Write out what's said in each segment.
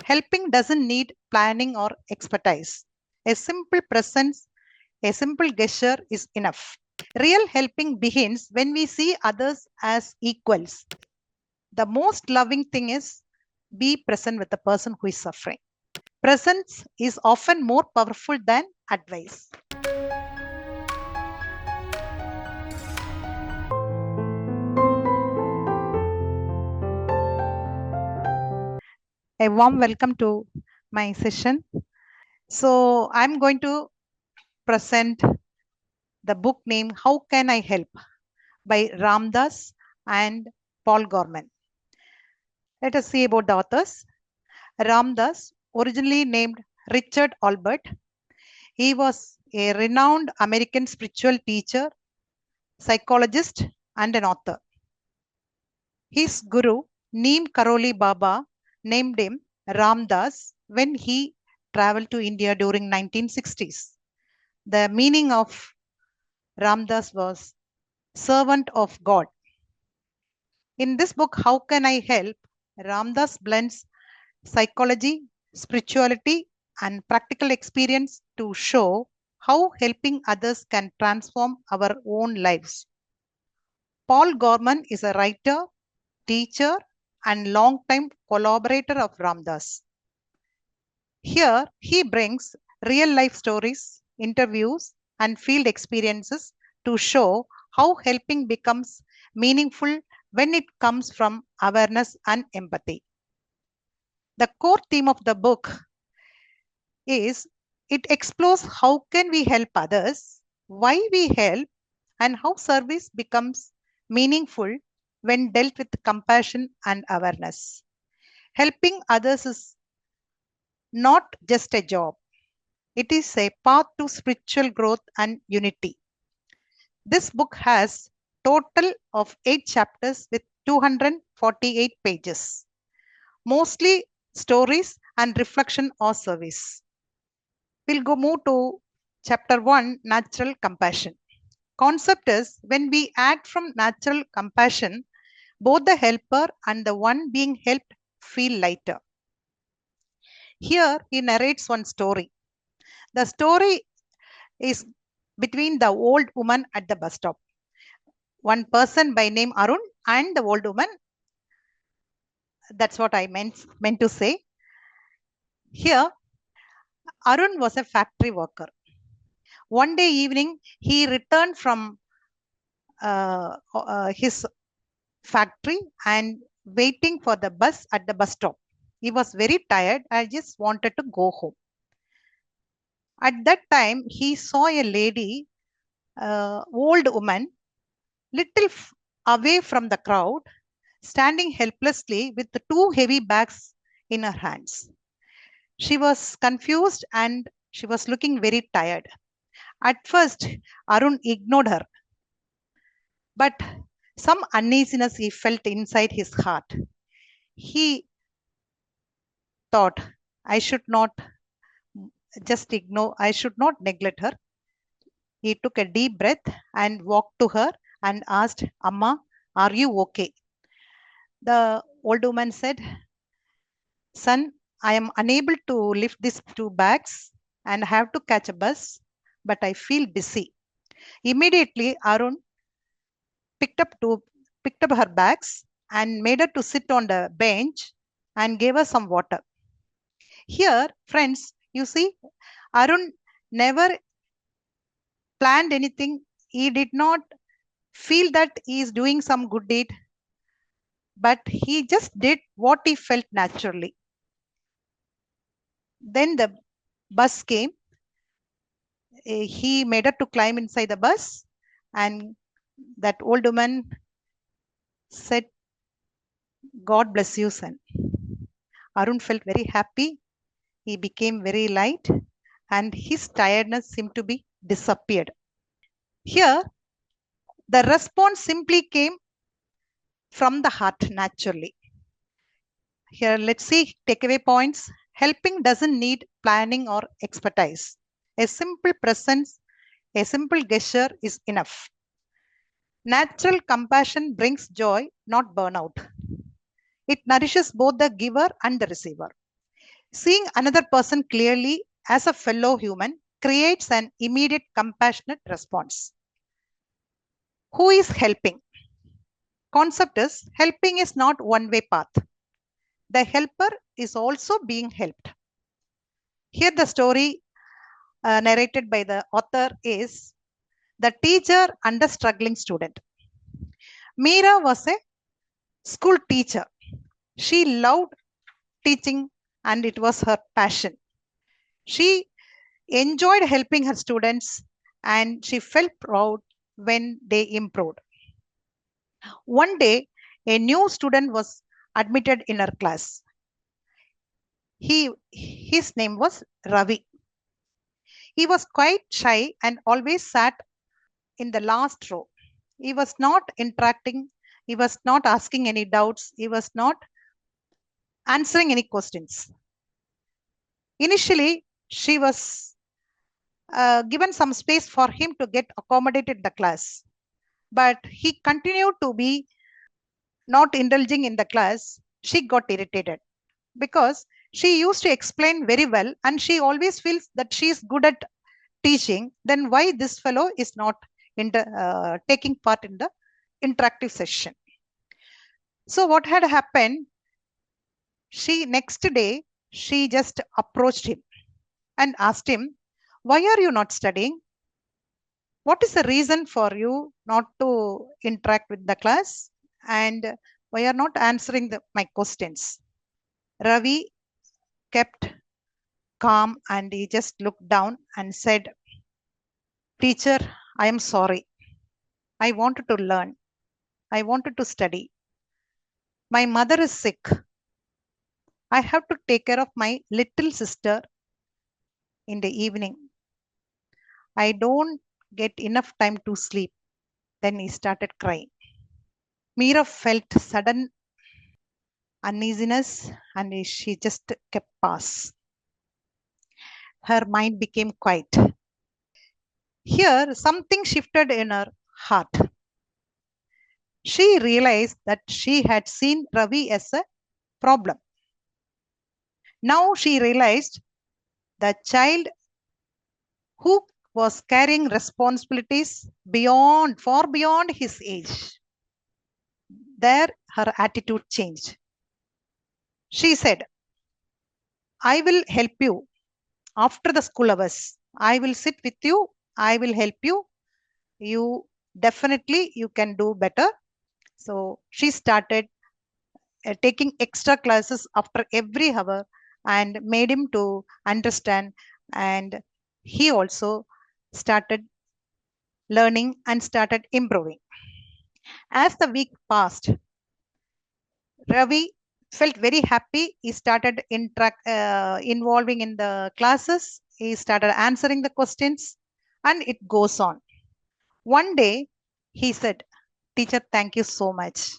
Helping doesn't need planning or expertise. A simple presence, a simple gesture is enough. Real helping begins when we see others as equals. The most loving thing is be present with the person who is suffering. Presence is often more powerful than advice. A warm welcome to my session. So I'm going to present the book name How Can I Help by Ramdas and Paul Gorman. Let us see about the authors. Ramdas, originally named Richard Albert, he was a renowned American spiritual teacher, psychologist, and an author. His guru, Neem Karoli Baba, named him Ramdas when he traveled to India during 1960s. The meaning of Ramdas was servant of God. In this book, How Can I Help? Ramdas blends psychology, spirituality, and practical experience to show how helping others can transform our own lives. Paul Gorman is a writer, teacher, and long-time collaborator of Ramdas. Here, he brings real-life stories, interviews, and field experiences to show how helping becomes meaningful when it comes from awareness and empathy. The core theme of the book is it explores how can we help others, why we help, and how service becomes meaningful when dealt with compassion and awareness. Helping others is not just a job. It is a path to spiritual growth and unity. This book has total of 8 chapters with 248 pages, mostly stories and reflection or service. We'll move to chapter 1, natural compassion. Concept is when we act from natural compassion, both the helper and the one being helped feel lighter. Here he narrates one story. The story is between the old woman at the bus stop. One person by name Arun and the old woman. That's what I meant to say. Here, Arun was a factory worker. One day evening, he returned from his factory and waiting for the bus at the bus stop. He was very tired. I just wanted to go home. At that time, he saw a lady, old woman, little away from the crowd, standing helplessly with the 2 heavy bags in her hands. She was confused and she was looking very tired. At first, Arun ignored her, but some uneasiness he felt inside his heart. He thought, I should not just ignore, I should not neglect her. He took a deep breath and walked to her and asked, Amma, are you okay? The old woman said, Son, I am unable to lift these 2 bags and have to catch a bus, but I feel dizzy. Immediately, Arun picked up her bags and made her to sit on the bench and gave her some water. Here, friends, you see, Arun never planned anything. He did not feel that he is doing some good deed, but he just did what he felt naturally. Then the bus came. He made her to climb inside the bus, and that old woman said, God bless you, son. Arun felt very happy. He became very light and his tiredness seemed to be disappeared. Here, the response simply came from the heart naturally. Here, let's see takeaway points. Helping doesn't need planning or expertise. A simple presence, a simple gesture is enough. Natural compassion brings joy, not burnout. It nourishes both the giver and the receiver. Seeing another person clearly as a fellow human creates an immediate compassionate response. Who is helping? Concept is helping is not one-way path. The helper is also being helped. Here the story narrated by the author is the teacher and the struggling student. Meera was a school teacher. She loved teaching and it was her passion. She enjoyed helping her students and she felt proud when they improved. One day, a new student was admitted in her class. His name was Ravi. He was quite shy and always sat in the last row. He was not interacting. He was not asking any doubts. He was not answering any questions. Initially, she was given some space for him to get accommodated the class, but he continued to be not indulging in the class. She got irritated because she used to explain very well and she always feels that she is good at teaching. Then why this fellow is not taking part in the interactive session? So what had happened? Next day, she just approached him and asked him, why are you not studying? What is the reason for you not to interact with the class? And why are not answering my questions? Ravi kept calm and he just looked down and said, teacher, I am sorry. I wanted to learn. I wanted to study. My mother is sick. I have to take care of my little sister in the evening. I don't get enough time to sleep. Then he started crying. Meera felt sudden uneasiness and she just kept pass. Her mind became quiet. Here, something shifted in her heart. She realized that she had seen Ravi as a problem. Now she realized the child who was carrying responsibilities far beyond his age. There, her attitude changed. She said, I will help you after the school hours. I will sit with you. I will help you. You can do better. So she started taking extra classes after every hour and made him to understand. And he also started learning and started improving. As the week passed, Ravi felt very happy. He started involving in the classes. He started answering the questions and it goes on. One day he said, teacher, thank you so much.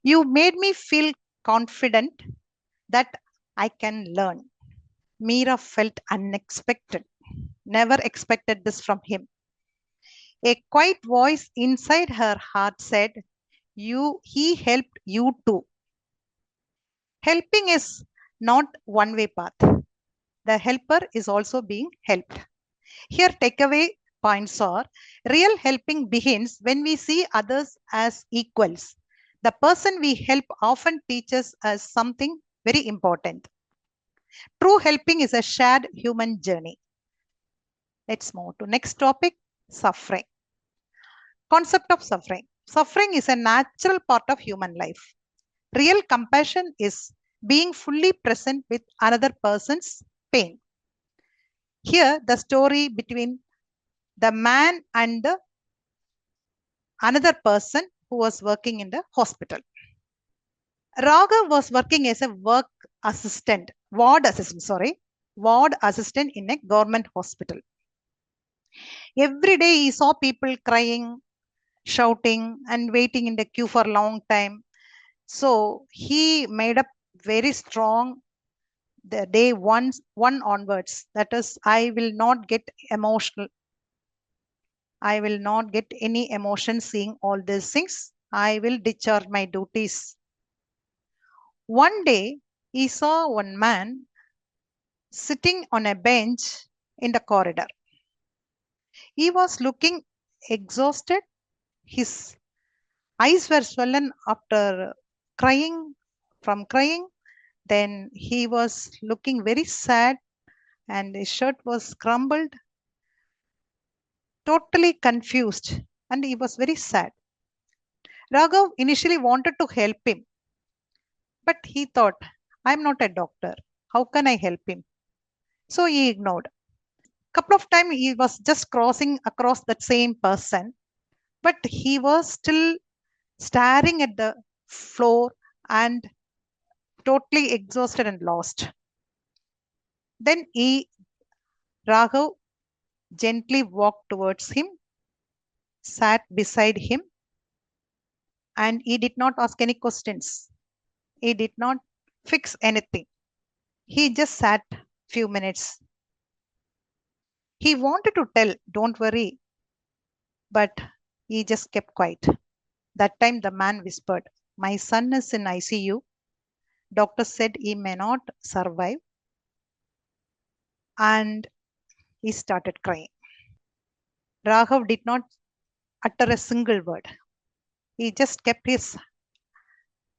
You made me feel confident that I can learn. Meera felt unexpected, never expected this from him. A quiet voice inside her heart said, he helped you too. Helping is not one-way path. The helper is also being helped. Here, takeaway points are real helping begins when we see others as equals. The person we help often teaches us something very important. True helping is a shared human journey. Let's move to next topic, suffering. Concept of suffering. Suffering is a natural part of human life. Real compassion is being fully present with another person's pain. Here, the story between the man and another person who was working in the hospital. Raghav was working as a ward assistant in a government hospital. Every day he saw people crying, shouting, and waiting in the queue for a long time. So he made up very strong the day one onwards. That is, I will not get emotional. I will not get any emotion seeing all these things. I will discharge my duties. One day, he saw one man sitting on a bench in the corridor. He was looking exhausted. His eyes were swollen after crying. Then he was looking very sad and his shirt was crumbled, totally confused, and he was very sad. Raghav initially wanted to help him, but he thought, I'm not a doctor. How can I help him? So he ignored. Couple of times he was just crossing across that same person, but he was still staring at the floor and totally exhausted and lost. Then Raghav gently walked towards him, sat beside him, and he did not ask any questions. He did not fix anything. He just sat few minutes. He wanted to tell, don't worry, but he just kept quiet. That time the man whispered, my son is in ICU. Doctor said he may not survive. And he started crying. Raghav did not utter a single word. He just kept his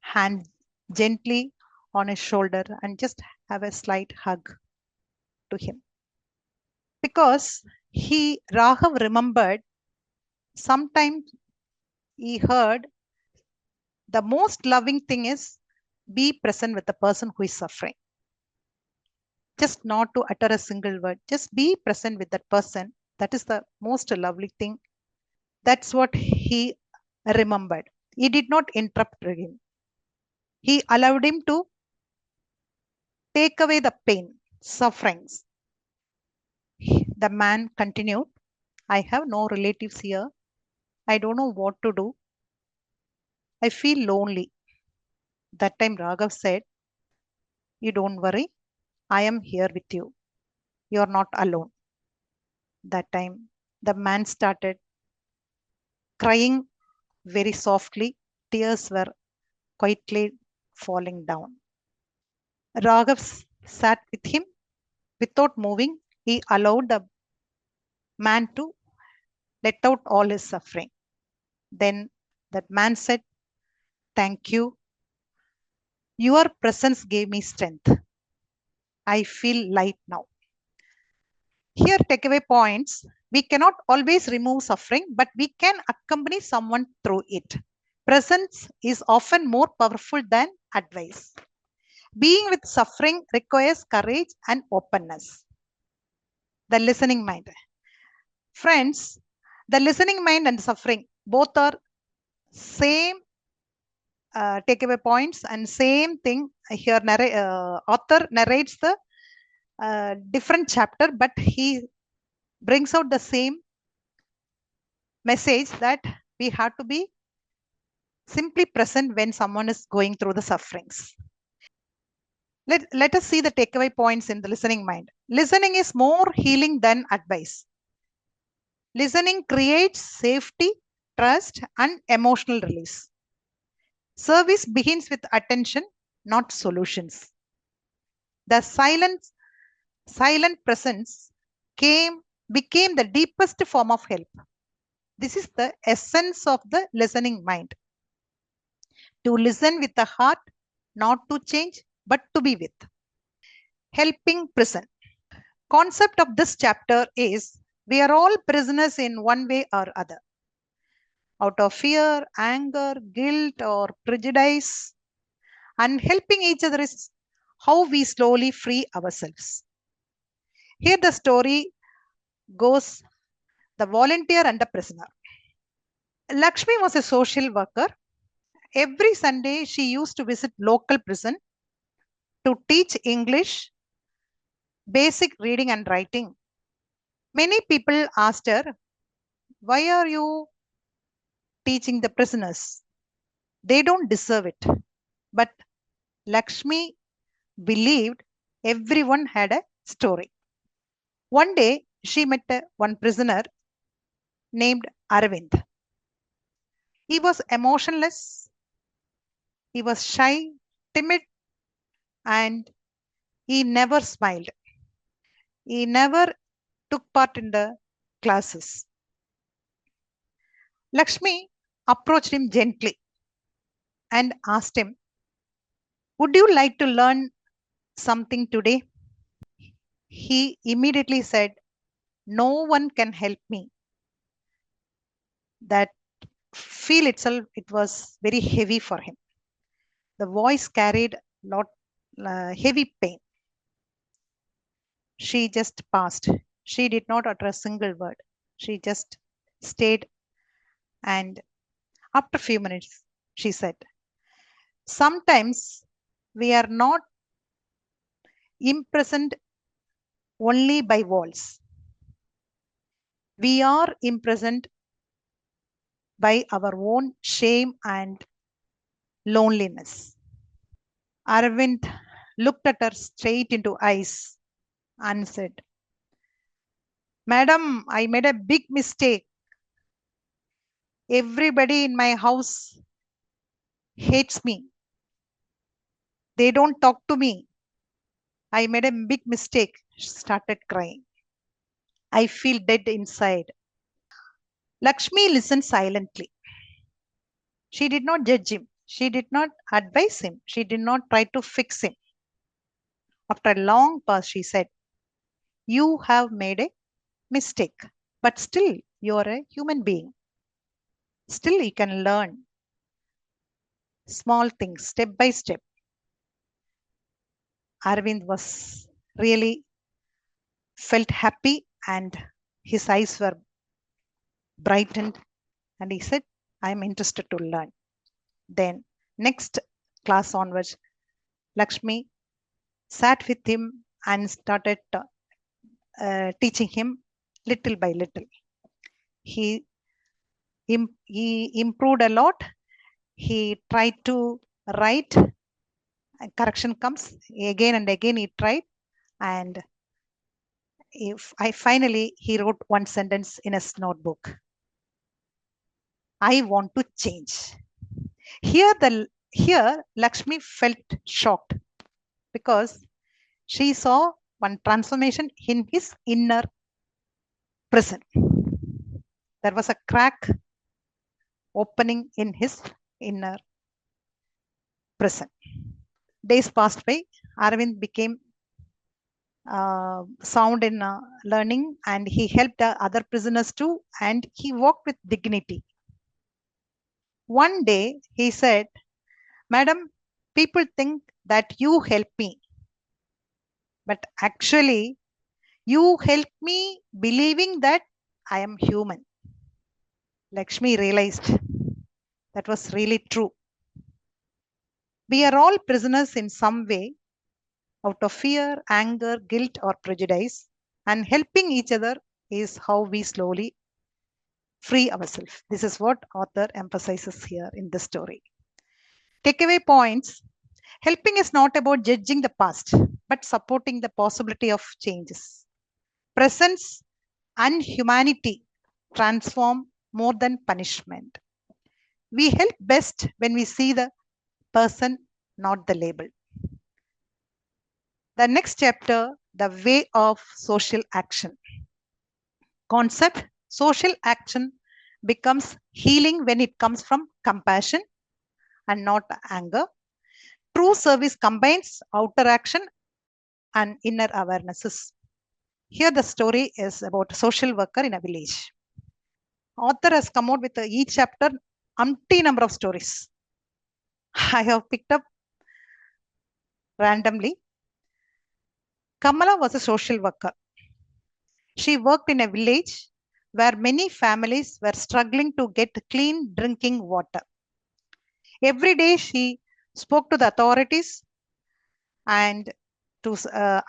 hand gently on his shoulder and just have a slight hug to him. Because Raghav remembered, sometimes he heard the most loving thing is be present with the person who is suffering. Just not to utter a single word, just be present with that person. That is the most lovely thing. That's what he remembered. He did not interrupt him. He allowed him to take away the pain, sufferings. The man continued, I have no relatives here. I don't know what to do. I feel lonely. That time Raghav said, you don't worry. I am here with you. You are not alone. That time the man started crying very softly. Tears were quietly falling down. Raghav sat with him without moving. He allowed the man to let out all his suffering. Then that man said, thank you. Your presence gave me strength. I feel light now. Here, takeaway points. We cannot always remove suffering, but we can accompany someone through it. Presence is often more powerful than advice. Being with suffering requires courage and openness. The listening mind. Friends, the listening mind and suffering both are same takeaway points and same thing. Here, author narrates the different chapter, but he brings out the same message that we have to be simply present when someone is going through the sufferings. Let us see the takeaway points in the listening mind. Listening is more healing than advice. Listening creates safety, trust, and emotional release. Service begins with attention, not solutions. The silent presence became the deepest form of help. This is the essence of the listening mind. To listen with the heart, not to change, but to be with. Helping prison. Concept of this chapter is we are all prisoners in one way or other. Out of fear, anger, guilt, or prejudice. And helping each other is how we slowly free ourselves. Here the story goes, the volunteer and the prisoner. Lakshmi was a social worker. Every Sunday, she used to visit local prison to teach English, basic reading and writing. Many people asked her, why are you teaching the prisoners? They don't deserve it. But Lakshmi believed everyone had a story. One day, she met one prisoner named Arvind. He was emotionless. He was shy, timid, and he never smiled. He never took part in the classes. Lakshmi approached him gently and asked him, "Would you like to learn something today?" He immediately said, "No one can help me." That feel itself, it was very heavy for him. The voice carried lot heavy pain. She just passed. She did not utter a single word. She just stayed, and after a few minutes, she said, "Sometimes we are not imprisoned only by walls. We are imprisoned by our own shame and loneliness." Arvind looked at her straight into eyes and said, "Madam, I made a big mistake. Everybody in my house hates me. They don't talk to me. I made a big mistake." She started crying. "I feel dead inside." Lakshmi listened silently. She did not judge him. She did not advise him. She did not try to fix him. After a long pause, she said, "You have made a mistake, but still you are a human being. Still you can learn small things step by step." Arvind was really felt happy and his eyes were brightened, and he said, "I am interested to learn." Then next class onwards, Lakshmi sat with him and started teaching him little by little. He, he improved a lot. He tried to write, and correction comes again and again. He tried, and if I finally he wrote one sentence in his notebook: "I want to change." Here Lakshmi felt shocked because she saw one transformation in his inner prison. There was a crack opening in his inner prison. Days passed by. Arvind became sound in learning, and he helped other prisoners too, and he walked with dignity. One day he said, "Madam, people think that you help me, but actually you help me believing that I am human." Lakshmi realized that was really true. We are all prisoners in some way, out of fear, anger, guilt, or prejudice, and helping each other is how we slowly free ourselves. This is what author emphasizes here in the story. Takeaway points: helping is not about judging the past, but supporting the possibility of changes. Presence and humanity transform more than punishment. We help best when we see the person, not the label. The next chapter, the way of social action. Concept: social action becomes healing when it comes from compassion and not anger. True service combines outer action and inner awarenesses. Here the story is about a social worker in a village. Author has come out with each chapter umpty number of stories. I have picked up randomly. Kamala was a social worker. She worked in a village where many families were struggling to get clean drinking water. Every day she spoke to the authorities and to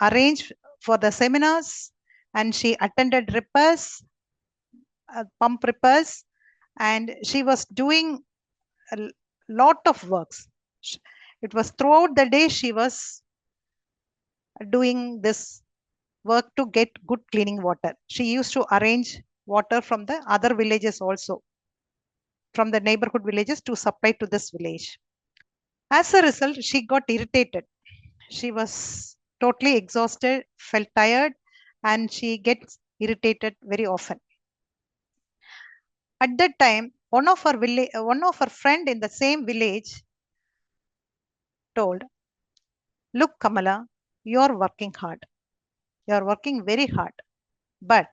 arrange for the seminars, and she attended repairs, pump repairs, and she was doing a lot of works. It was throughout the day she was doing this work to get good cleaning water. She used to arrange water from the other villages also, from the neighborhood villages to supply to this village. As a result, she got irritated. She was totally exhausted, felt tired, and she gets irritated very often. At that time, one of her friend in the same village told, "Look, Kamala, you are working hard. You are working very hard, but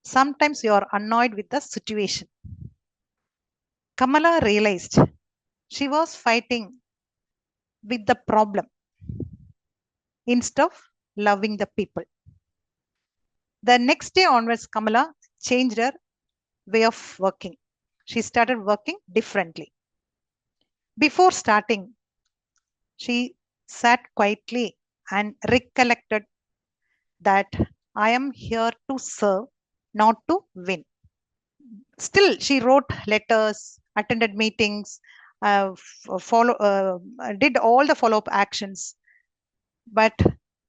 sometimes you are annoyed with the situation." Kamala realized she was fighting with the problem instead of loving the people. The next day onwards, Kamala changed her way of working. She started working differently. Before starting, she sat quietly and recollected that I am here to serve, not to win. Still, she wrote letters, attended meetings, did all the follow-up actions, but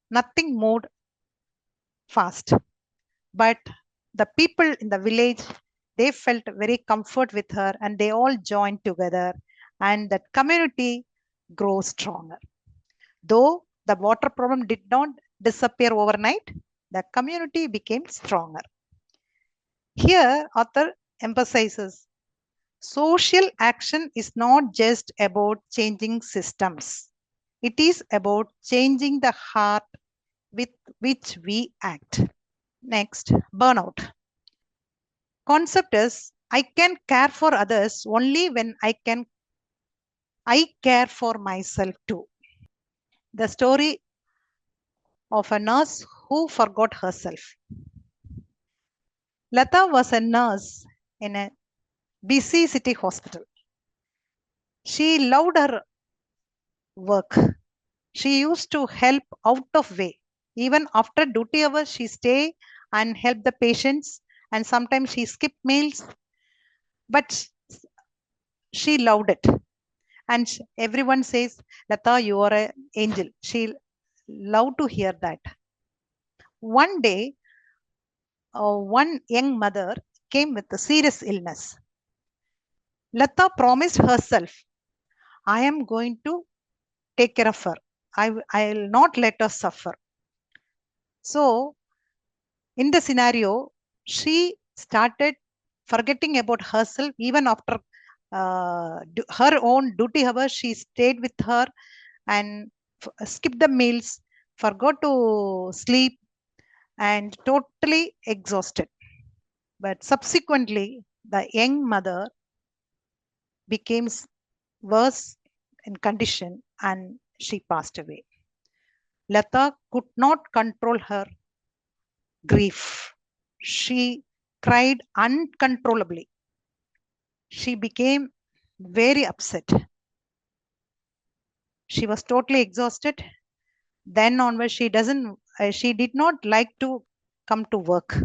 nothing moved fast. But the people in the village, they felt very comfort with her, and they all joined together, and that community grows stronger. Though the water problem did not disappear overnight, the community became stronger. Here, author emphasizes social action is not just about changing systems. It is about changing the heart with which we act. Next, burnout. Concept is I can care for others only when I care for myself too. The story of a nurse who forgot herself. Lata was a nurse in a busy city hospital. She loved her work. She used to help out of way. Even after duty hours, she stay and help the patients, and sometimes she skipped meals, but she loved it. And everyone says, Lata, you are an angel. She loved to hear that. One day, one young mother came with a serious illness. Lata promised herself, I am going to take care of her. I'll not let her suffer. So, in the scenario, she started forgetting about herself even after her own duty hours. She stayed with her and skipped the meals, forgot to sleep, and totally exhausted. But subsequently, the young mother became worse in condition and she passed away. Lata could not control her grief. She cried uncontrollably. She became very upset. She was totally exhausted. Then onwards, she did not like to come to work.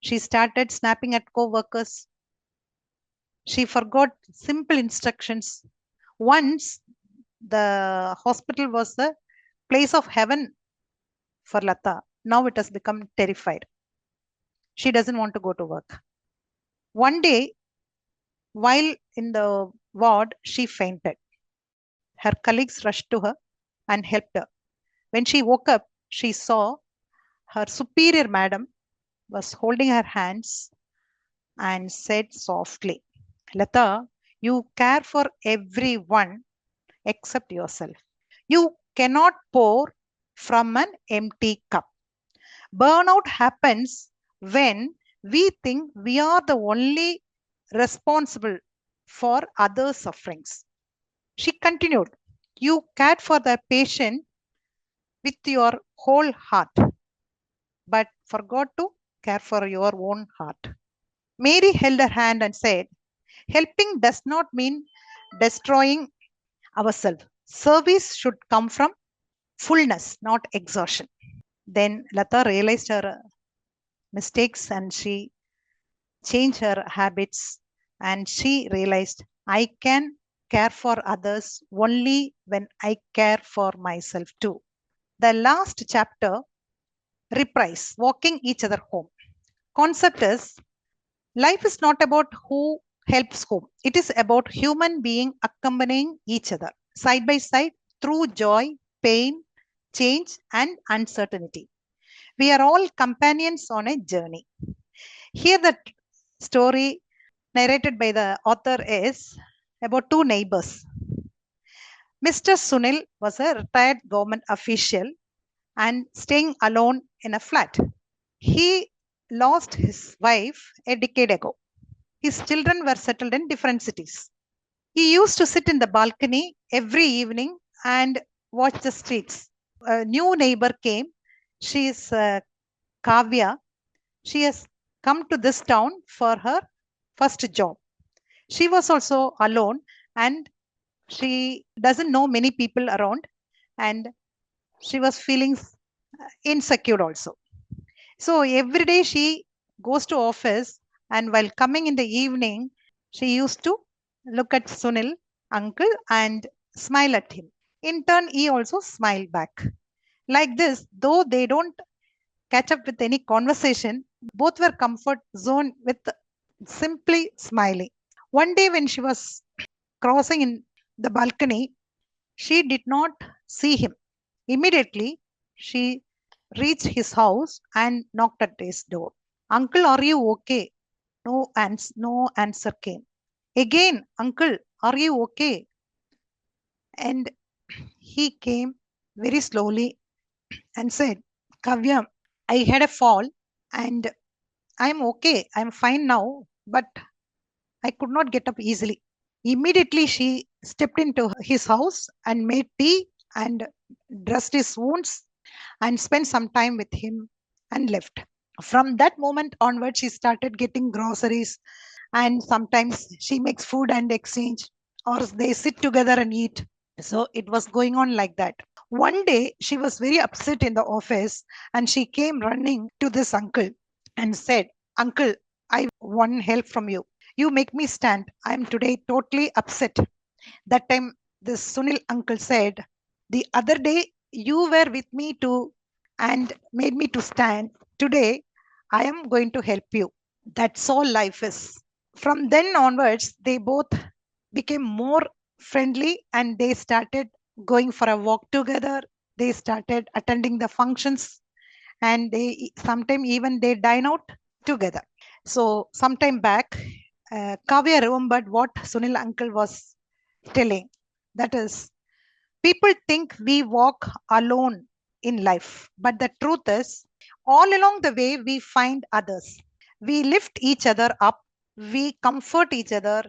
She started snapping at co-workers. She forgot simple instructions. Once the hospital was the place of heaven for Lata. Now it has become terrified. She doesn't want to go to work. One day, while in the ward, she fainted. Her colleagues rushed to her and helped her. When she woke up, she saw her superior madam was holding her hands and said softly, Lata, you care for everyone except yourself. You cannot pour from an empty cup. Burnout happens when we think we are the only responsible for others' sufferings. She continued, you cared for the patient with your whole heart, but forgot to care for your own heart. Mary held her hand and said, helping does not mean destroying ourselves. Service should come from fullness, not exhaustion. Then Lata realized her mistakes and she changed her habits and she realized I can care for others only when I care for myself too. The last chapter, reprise, walking each other home. Concept is life is not about who helps whom. It is about human being accompanying each other side by side through joy pain, change, and uncertainty. We are all companions on a journey. Here, the story narrated by the author is about two neighbors. Mr. Sunil was a retired government official and staying alone in a flat. He lost his wife a decade ago. His children were settled in different cities. He used to sit in the balcony every evening and watch the streets. A new neighbor came. She is Kavya. She has come to this town for her first job. She was also alone and she doesn't know many people around, and she was feeling insecure also. So every day she goes to office, and while coming in the evening, she used to look at Sunil uncle and smile at him. In turn, he also smiled back. Like this, though they don't catch up with any conversation, both were comfort zone with simply smiling. One day when she was crossing in the balcony, she did not see him. Immediately, she reached his house and knocked at his door. Uncle, are you okay? No answer came. Again, uncle, are you okay? And he came very slowly and said, Kavya, I had a fall and I'm okay. I'm fine now, but I could not get up easily. Immediately, she stepped into his house and made tea and dressed his wounds and spent some time with him and left. From that moment onward, she started getting groceries, and sometimes she makes food and exchange, or they sit together and eat. So it was going on like that. One day, she was very upset in the office and she came running to this uncle and said, Uncle, I want help from you. You make me stand. I'm today totally upset. That time, this Sunil uncle said, the other day you were with me too and made me to stand. Today, I am going to help you. That's all life is. From then onwards, they both became more friendly and they started going for a walk together. They started attending the functions and they sometimes even they dine out together. So sometime back, Kavya remembered what Sunil uncle was telling. That is, people think we walk alone in life, but the truth is, all along the way, we find others. We lift each other up, we comfort each other,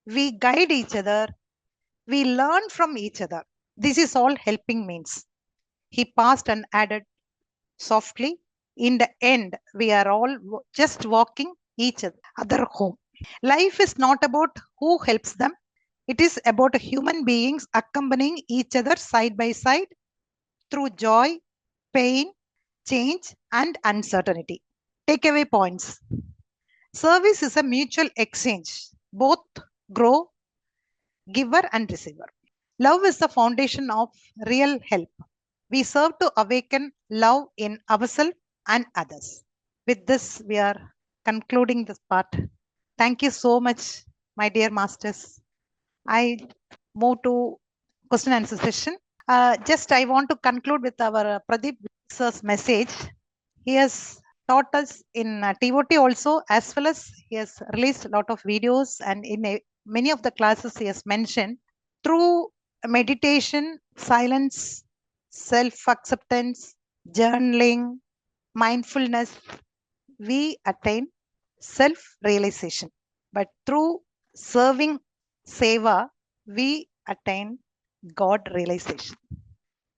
we guide each other, we learn from each other. This is all helping means. He paused and added softly, in the end, we are all just walking each other home. Life is not about who helps them, it is about human beings accompanying each other side by side through joy, pain, change, and uncertainty. Takeaway points. Service is a mutual exchange. Both grow, giver and receiver. Love is the foundation of real help. We serve to awaken love in ourselves and others. With this, we are concluding this part. Thank you so much, my dear masters. I move to question and answer session. Just I want to conclude with our Pradeep sir's message. He has taught us in TOT also, as well as he has released a lot of videos, and in many of the classes he has mentioned through meditation, silence, self-acceptance, journaling, mindfulness, we attain self-realization. But through serving seva, we attain God realization.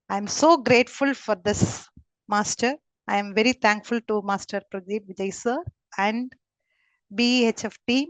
I'm so grateful for this, Master. I am very thankful to Master Pradeep Vijay sir and BEHF team.